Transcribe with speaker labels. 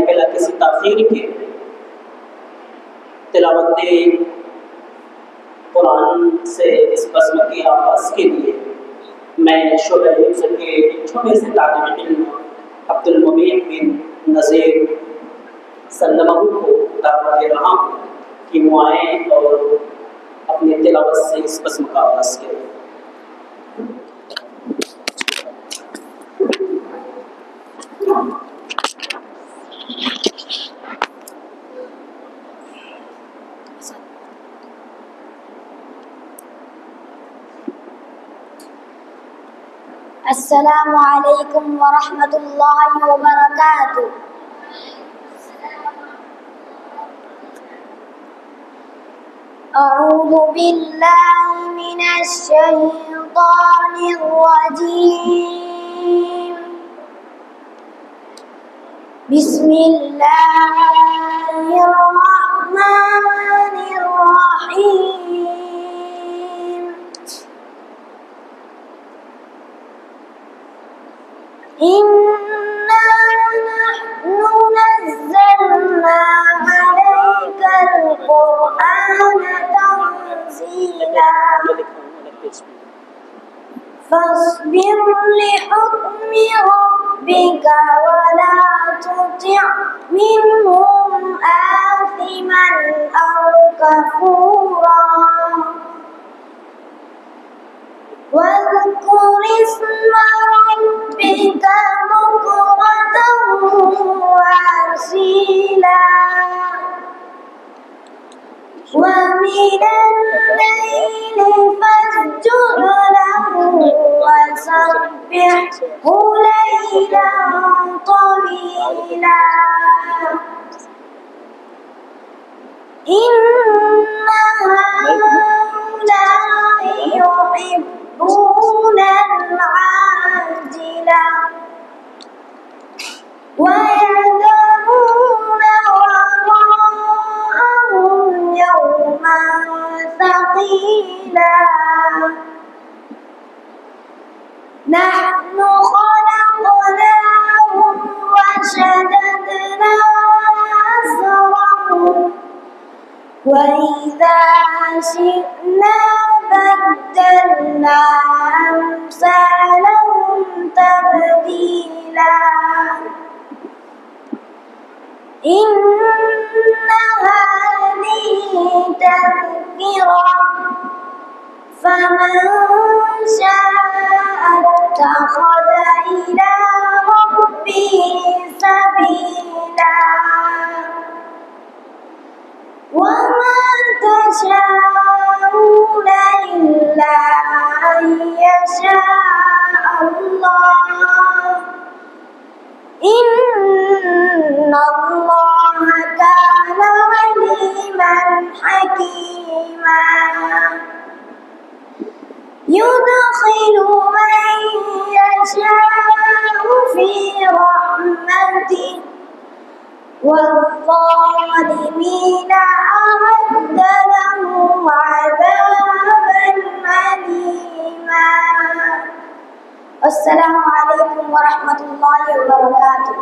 Speaker 1: बिला किसी ताख़ीर के तिलावत कुरान से इस बस्म की आवाज़ के लिए मैं शोबे हिफ्ज़ के एक छोटे से तालिब इल्म अब्दुल मुबीन बिन नज़ीर सल्लमहू को दावत दे रहा हूँ कि वो आएँ और अपनी तिलावत से इस बस्म का आवाज़ करें।
Speaker 2: अस्सलामु अलैकुम व रहमतुल्लाहि व बरकातुहू। अऊज़ु बिल्लाहि मिनश शैतानिर रजीम। बिस्मिल्लाहिर रहमानिर रहीम। इन्ना नहनु नज़्ज़लना अलैकल क़ुरआन तंज़ीला फ़स्बिर लिहुक्मि रब्बिका वला तुति' मिनहुम आसिमन अव कफूरा वज़्कुर इस्म रब्बिक बुक्रतन वअसीला वमिनल लैलि फस्जुद लहु वसब्बिहु लैलन तवीला इन्ना हाउला'i युहिब्बूनल आजिला ويذرون وراءهم يوما ثقيلا نحن خلقناهم وشددنا أسرهم وإذا شئنا بدلنا أمثالهم تبديلا إن هذه تذكرة فمن شاء اتخذ إلى ربه سبيلا وما تشاءون إلا أن يشاء الله إن الله كان عليما حكيما يدخل من يشاء في رحمته والظالمين أعد لهم عذابا أليما السلام عليكم ورحمة الله وبركاته.